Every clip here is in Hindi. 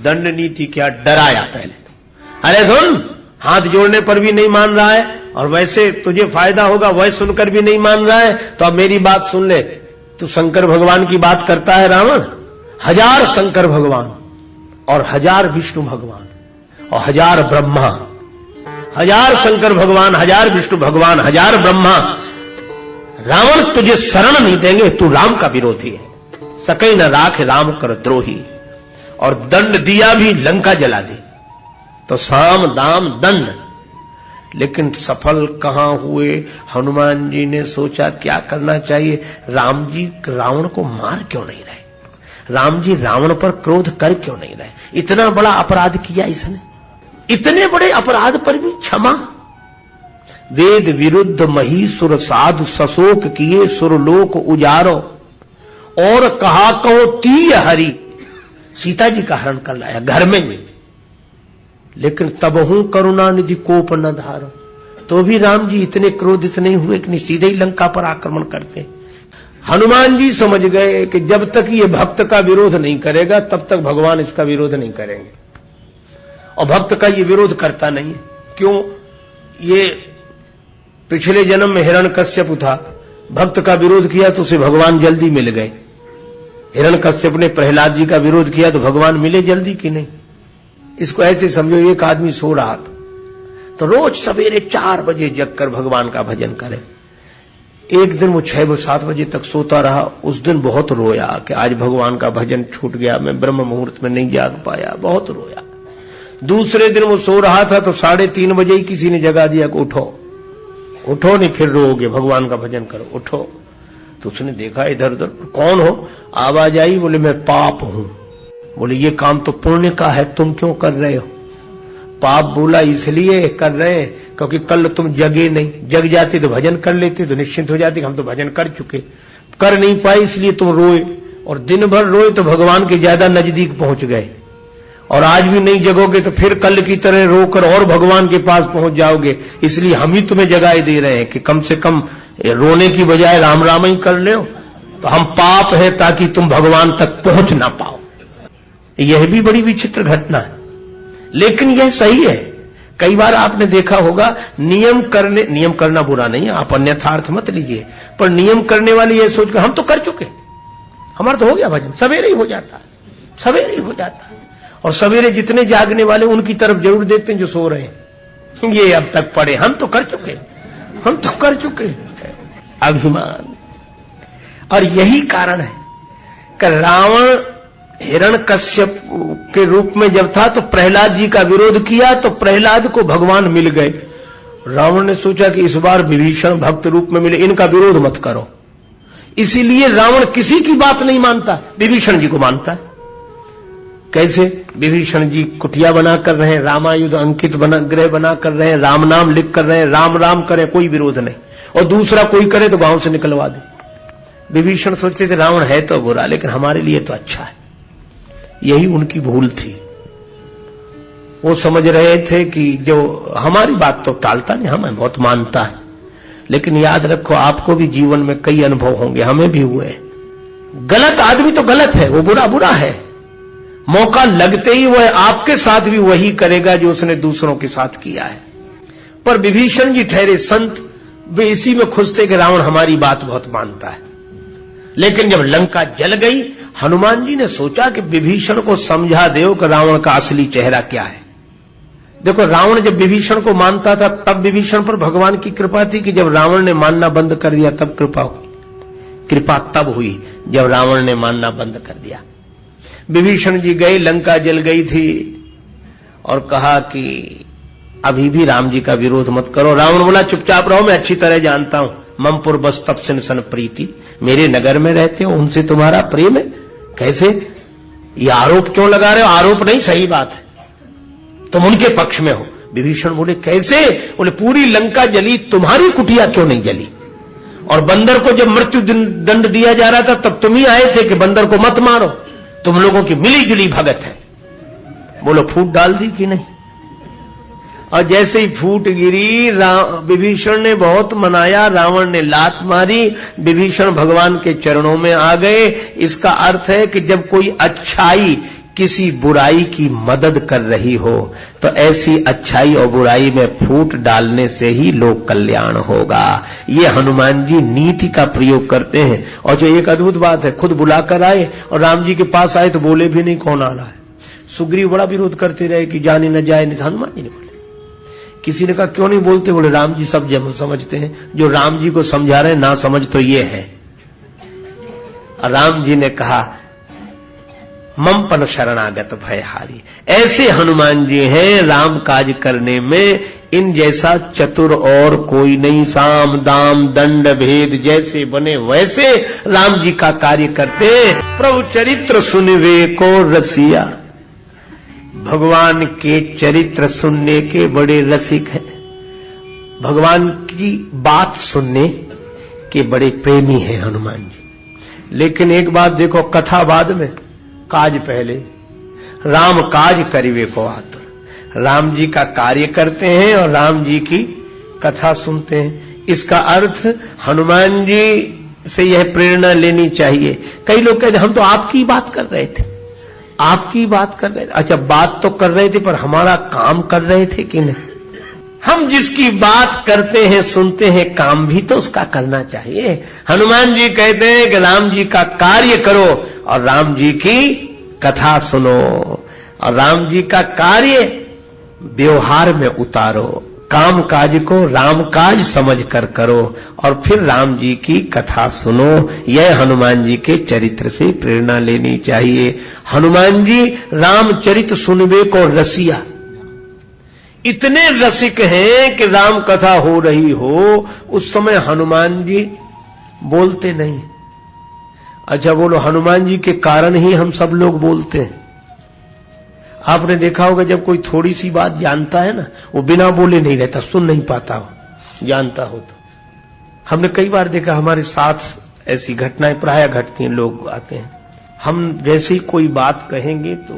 दंड नीति क्या, डराया पहले। अरे सुन, हाथ जोड़ने पर भी नहीं मान रहा है और वैसे तुझे फायदा होगा वह सुनकर भी नहीं मान रहा है, तो अब मेरी बात सुन ले। तू शंकर भगवान की बात करता है रावण, 1000 शंकर भगवान और 1000 विष्णु भगवान और 1000 ब्रह्मा, 1000 शंकर भगवान, 1000 विष्णु भगवान, 1000 ब्रह्मा, रावण तुझे शरण नहीं देंगे, तू राम का विरोधी है। सकै न राख राम कर द्रोही, और दंड दिया भी, लंका जला दी। तो साम दाम दंड, लेकिन सफल कहां हुए। हनुमान जी ने सोचा क्या करना चाहिए, राम जी रावण को मार क्यों नहीं रहे, राम जी रावण पर क्रोध कर क्यों नहीं रहे। इतना बड़ा अपराध किया इसने, इतने बड़े अपराध पर भी क्षमा। वेद विरुद्ध मही सुर साधु सशोक किए, सुरलोक उजारो और कहा कहो तीय हरि। सीता जी का हरण कर लाया घर में भी, लेकिन तबहू करुणा निधि कोप न धारो। तो भी राम जी इतने क्रोधित नहीं हुए कि सीधे ही लंका पर आक्रमण करते। हनुमान जी समझ गए कि जब तक ये भक्त का विरोध नहीं करेगा तब तक भगवान इसका विरोध नहीं करेंगे, और भक्त का ये विरोध करता नहीं है। क्यों, ये पिछले जन्म में हिरण्यकश्यप था, भक्त का विरोध किया तो उसे भगवान जल्दी मिल गए। हिरण्यकश्यप ने प्रहलाद जी का विरोध किया तो भगवान मिले जल्दी कि नहीं। इसको ऐसे समझो, एक आदमी सो रहा था तो रोज सवेरे 4 बजे जगकर भगवान का भजन करे। एक दिन वो 6-7 बजे तक सोता रहा। उस दिन बहुत रोया कि आज भगवान का भजन छूट गया, मैं ब्रह्म मुहूर्त में नहीं जाग पाया, बहुत रोया। दूसरे दिन वो सो रहा था तो 3:30 बजे ही किसी ने जगा दिया कि उठो, उठो नहीं फिर रोओगे, भगवान का भजन करो, उठो। तो उसने देखा इधर उधर, कौन हो, आवाज आई, बोले मैं पाप हूं। बोले ये काम तो पुण्य का है, तुम क्यों कर रहे हो। पाप बोला इसलिए कर रहे हैं क्योंकि कल तुम जगे नहीं, जग जाते तो भजन कर लेते तो निश्चिंत हो जाते, हम तो भजन कर चुके, कर नहीं पाए इसलिए तुम रोए, और दिन भर रोए तो भगवान के ज्यादा नजदीक पहुंच गए। और आज भी नहीं जगोगे तो फिर कल की तरह रोकर और भगवान के पास पहुंच जाओगे, इसलिए हम ही तुम्हें जगाए दे रहे हैं कि कम से कम रोने की बजाय राम राम ही कर लो। तो हम पाप है ताकि तुम भगवान तक पहुंच ना पाओ। यह भी बड़ी विचित्र घटना है, लेकिन यह सही है। कई बार आपने देखा होगा, नियम करना बुरा नहीं है, आप अन्यथार्थ मत लीजिए, पर नियम करने वाले यह सोचकर हम तो कर चुके, हमारा तो हो गया भजन, सवेरे ही हो जाता है, सवेरे ही हो जाता है। और सवेरे जितने जागने वाले उनकी तरफ जरूर देखते हैं जो सो रहे हैं, ये अब तक पड़े, हम तो कर चुके, हम तो कर चुके। अभिमान। और यही कारण है कि रावण हिरण्यकश्यप के रूप में जब था तो प्रहलाद जी का विरोध किया तो प्रहलाद को भगवान मिल गए। रावण ने सोचा कि इस बार विभीषण भक्त रूप में मिले, इनका विरोध मत करो। इसीलिए रावण किसी की बात नहीं मानता, विभीषण जी को मानता है। कैसे, विभीषण जी कुटिया बना कर रहे हैं, रामायुध अंकित ग्रह बना कर रहे हैं, राम नाम लिख कर रहे हैं, राम राम करें कोई विरोध नहीं, और दूसरा कोई करे तो गांव से निकलवा दे। विभीषण सोचते थे रावण है तो बुरा लेकिन हमारे लिए तो अच्छा है। यही उनकी भूल थी। वो समझ रहे थे कि जो हमारी बात तो टालता नहीं, हमें बहुत मानता है, लेकिन याद रखो आपको भी जीवन में कई अनुभव होंगे, हमें भी हुए। गलत आदमी तो गलत है, वो बुरा बुरा है, मौका लगते ही वह आपके साथ भी वही करेगा जो उसने दूसरों के साथ किया है। पर विभीषण जी ठहरे संत, वे इसी में खुश थे कि रावण हमारी बात बहुत मानता है। लेकिन जब लंका जल गई, हनुमान जी ने सोचा कि विभीषण को समझा दो कि रावण का असली चेहरा क्या है। देखो, रावण जब विभीषण को मानता था तब विभीषण पर भगवान की कृपा थी कि जब रावण ने मानना बंद कर दिया तब कृपा हुई। कृपा तब हुई जब रावण ने मानना बंद कर दिया। विभीषण जी गए, लंका जल गई थी, और कहा कि अभी भी राम जी का विरोध मत करो। रावण बोला चुपचाप रहो, मैं अच्छी तरह जानता हूं, ममपुर बस तप सन प्रीति, मेरे नगर में रहते हो, उनसे तुम्हारा प्रेम है। कैसे, ये आरोप क्यों लगा रहे हो। आरोप नहीं, सही बात है, तुम उनके पक्ष में हो। विभीषण बोले कैसे, बोले पूरी लंका जली, तुम्हारी कुटिया क्यों नहीं जली। और बंदर को जब मृत्यु दंड दिया जा रहा था तब तुम ही आए थे कि बंदर को मत मारो, तुम लोगों की मिली जुली भगत है। बोलो फूट डाल दी कि नहीं। और जैसे ही फूट गिरी, विभीषण ने बहुत मनाया, रावण ने लात मारी, विभीषण भगवान के चरणों में आ गए। इसका अर्थ है कि जब कोई अच्छाई किसी बुराई की मदद कर रही हो तो ऐसी अच्छाई और बुराई में फूट डालने से ही लोक कल्याण होगा। ये हनुमान जी नीति का प्रयोग करते हैं। और जो एक अद्भुत बात है, खुद बुलाकर आए और राम जी के पास आए तो बोले भी नहीं कौन आ रहा है। सुग्रीव बड़ा विरोध करते रहे कि जाने न जाए, नहीं हनुमान जी ने बोले। किसी ने कहा क्यों नहीं बोलते? बोले राम जी सब समझते हैं, जो राम जी को समझा रहे ना समझ तो ये है। राम जी ने कहा ममपन शरणागत भयहारी। ऐसे हनुमान जी हैं राम काज करने में, इन जैसा चतुर और कोई नहीं। साम दाम दंड भेद जैसे बने वैसे राम जी का कार्य करते। प्रभु चरित्र सुनवे को रसिया, भगवान के चरित्र सुनने के बड़े रसिक हैं। भगवान की बात सुनने के बड़े प्रेमी हैं हनुमान जी। लेकिन एक बात देखो, कथा बाद में, काज पहले। राम काज करिवे को आतुर। राम जी का कार्य करते हैं और राम जी की कथा सुनते हैं। इसका अर्थ हनुमान जी से यह प्रेरणा लेनी चाहिए। कई लोग कहते हम तो आपकी बात कर रहे थे, आपकी बात कर रहे थे। अच्छा, बात तो कर रहे थे पर हमारा काम कर रहे थे कि नहीं? हम जिसकी बात करते हैं सुनते हैं, काम भी तो उसका करना चाहिए। हनुमान जी कहते हैं कि राम जी का कार्य करो और राम जी की कथा सुनो और राम जी का कार्य व्यवहार में उतारो। काम काज को राम काज समझकर करो और फिर राम जी की कथा सुनो। यह हनुमान जी के चरित्र से प्रेरणा लेनी चाहिए। हनुमान जी रामचरित सुनवे को रसिया, इतने रसिक हैं कि राम कथा हो रही हो उस समय हनुमान जी बोलते नहीं। अच्छा बोलो, हनुमान जी के कारण ही हम सब लोग बोलते हैं। आपने देखा होगा जब कोई थोड़ी सी बात जानता है ना, वो बिना बोले नहीं रहता, सुन नहीं पाता हो, जानता हो तो। हमने कई बार देखा, हमारे साथ ऐसी घटनाएं प्रायः घटती हैं। लोग आते हैं, हम जैसे ही कोई बात कहेंगे तो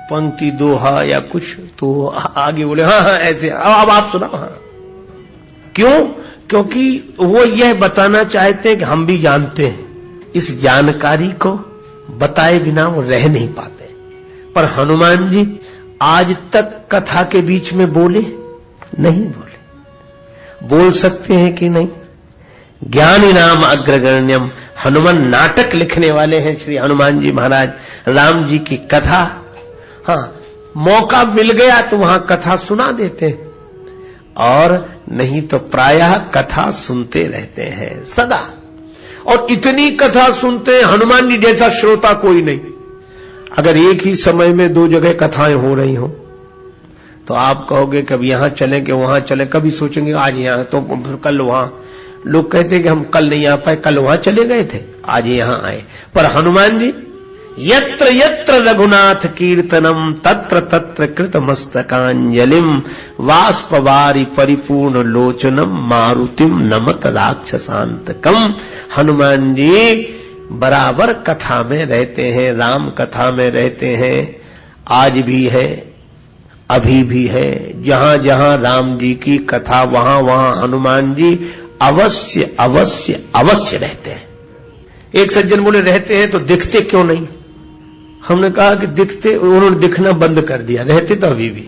पंक्ति दोहा या कुछ तो आगे बोले हाँ हाँ ऐसे, अब आप सुना। हाँ, क्यों? क्योंकि वो यह बताना चाहते हैं कि हम भी जानते हैं। इस जानकारी को बताए बिना वो रह नहीं पाते। पर हनुमान जी आज तक कथा के बीच में बोले नहीं? बोल सकते हैं कि नहीं? ज्ञानी नाम अग्रगण्यम, हनुमान नाटक लिखने वाले हैं श्री हनुमान जी महाराज। राम जी की कथा, हाँ, मौका मिल गया तो वहां कथा सुना देते हैं और नहीं तो प्रायः कथा सुनते रहते हैं सदा। और इतनी कथा सुनते हैं, हनुमान जी जैसा श्रोता कोई नहीं। अगर एक ही समय में दो जगह कथाएं हो रही हो तो आप कहोगे कभी यहां चलें कि वहां चले, कभी सोचेंगे आज यहां तो फिर कल वहां। लोग कहते हैं कि हम कल नहीं आ पाए, कल वहां चले गए थे, आज यहां आए। पर हनुमान जी यत्र यत्र रघुनाथ कीर्तनम तत्र तत्र कृत मस्तकांजलिम वाष्पवारी परिपूर्ण लोचनम मारुतिम नमत राक्षसांतकम। हनुमान जी बराबर कथा में रहते हैं, राम कथा में रहते हैं। आज भी है, अभी भी है। जहां जहां राम जी की कथा वहां वहां हनुमान जी अवश्य अवश्य अवश्य रहते हैं। एक सज्जन बोले रहते हैं तो दिखते क्यों नहीं? हमने कहा कि दिखते, उन्होंने दिखना बंद कर दिया, रहते तो अभी भी।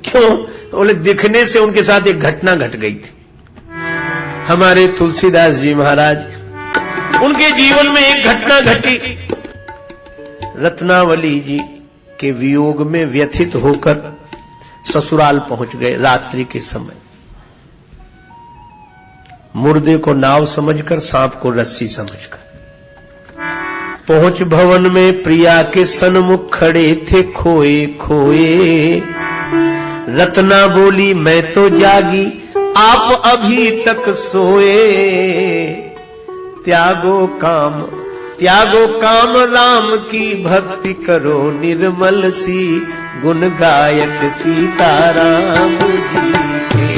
क्यों? बोले दिखने से उनके साथ एक घटना घट गई थी। हमारे तुलसीदास जी महाराज, उनके जीवन में एक घटना घटी। रत्नावली जी के वियोग में व्यथित होकर ससुराल पहुंच गए रात्रि के समय। मुर्दे को नाव समझकर, सांप को रस्सी समझकर पहुंच भवन में प्रिया के सन्मुख खड़े थे खोए खोए। रत्ना बोली मैं तो जागी, आप अभी तक सोए। त्यागो काम राम की भक्ति करो निर्मल सी, गुण गायक सीताराम जी के।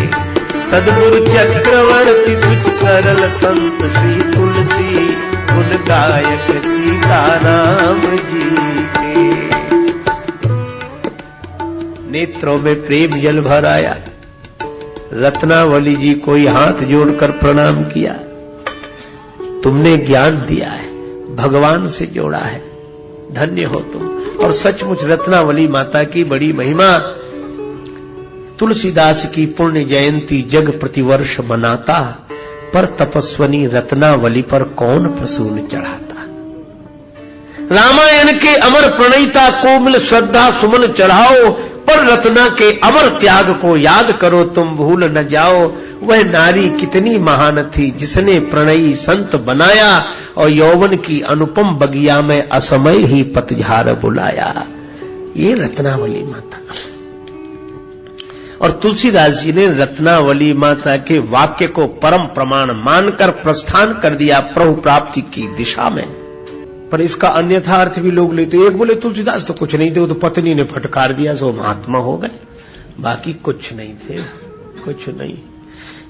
सद्गुरु चक्रवर्ती सुच सरल संत श्री तुलसी, गुण गायक सीताराम जी के। नेत्रों में प्रेम जल भर आया। रत्नावली जी को हाथ जोड़कर प्रणाम किया। तुमने ज्ञान दिया है, भगवान से जोड़ा है, धन्य हो तुम। और सचमुच रत्नावली माता की बड़ी महिमा। तुलसीदास की पुण्य जयंती जग प्रतिवर्ष मनाता, पर तपस्वनी रत्नावली पर कौन प्रसून चढ़ाता। रामायण के अमर प्रणयिता को मिल श्रद्धा सुमन चढ़ाओ, पर रत्ना के अमर त्याग को याद करो तुम भूल न जाओ। वह नारी कितनी महान थी जिसने प्रणयी संत बनाया, और यौवन की अनुपम बगिया में असमय ही पतझार बुलाया। ये रत्नावली माता। और तुलसीदास जी ने रत्नावली माता के वाक्य को परम प्रमाण मानकर प्रस्थान कर दिया प्रभु प्राप्ति की दिशा में। पर इसका अन्यथा अर्थ भी लोग लेते। एक बोले तुलसीदास तो कुछ नहीं थे, वो तो पत्नी ने फटकार दिया सो महात्मा हो गए, बाकी कुछ नहीं थे, कुछ नहीं।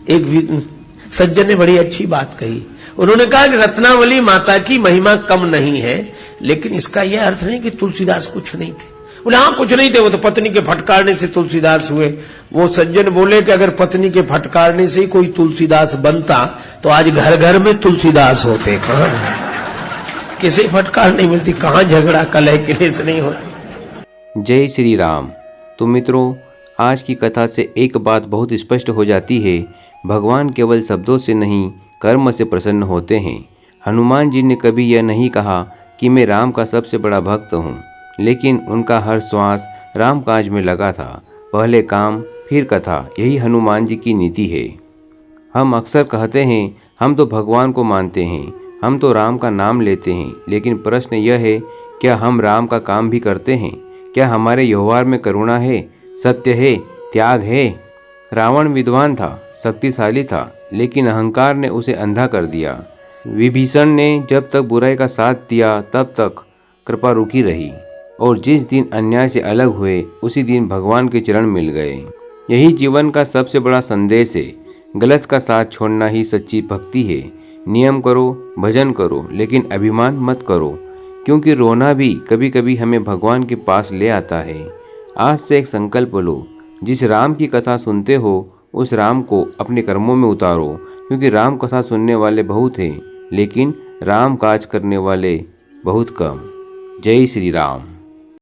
एक सज्जन ने बड़ी अच्छी बात कही। उन्होंने कहा कि रत्नावली माता की महिमा कम नहीं है, लेकिन इसका यह अर्थ नहीं कि तुलसीदास कुछ नहीं थे। बोले हाँ कुछ नहीं थे, वो तो पत्नी के फटकारने से तुलसीदास हुए। वो सज्जन बोले कि अगर पत्नी के फटकारने से ही कोई तुलसीदास बनता तो आज घर घर में तुलसीदास होते। कहां किसी फटकार नहीं मिलती, कहां झगड़ा कलह क्लेश नहीं होता। जय श्री राम। तो मित्रों, आज की कथा से एक बात बहुत स्पष्ट हो जाती है, भगवान केवल शब्दों से नहीं कर्म से प्रसन्न होते हैं। हनुमान जी ने कभी यह नहीं कहा कि मैं राम का सबसे बड़ा भक्त हूँ, लेकिन उनका हर श्वास राम काज में लगा था। पहले काम फिर कथा, यही हनुमान जी की नीति है। हम अक्सर कहते हैं हम तो भगवान को मानते हैं, हम तो राम का नाम लेते हैं, लेकिन प्रश्न यह है क्या हम राम का काम भी करते हैं? क्या हमारे व्यवहार में करुणा है, सत्य है, त्याग है? रावण विद्वान था, शक्तिशाली था, लेकिन अहंकार ने उसे अंधा कर दिया। विभीषण ने जब तक बुराई का साथ दिया तब तक कृपा रुकी रही, और जिस दिन अन्याय से अलग हुए उसी दिन भगवान के चरण मिल गए। यही जीवन का सबसे बड़ा संदेश है। गलत का साथ छोड़ना ही सच्ची भक्ति है। नियम करो, भजन करो, लेकिन अभिमान मत करो, क्योंकि रोना भी कभी कभी हमें भगवान के पास ले आता है। आज से एक संकल्प लो, जिस राम की कथा सुनते हो उस राम को अपने कर्मों में उतारो, क्योंकि राम कथा सुनने वाले बहुत हैं, लेकिन राम काज करने वाले बहुत कम। जय श्री राम।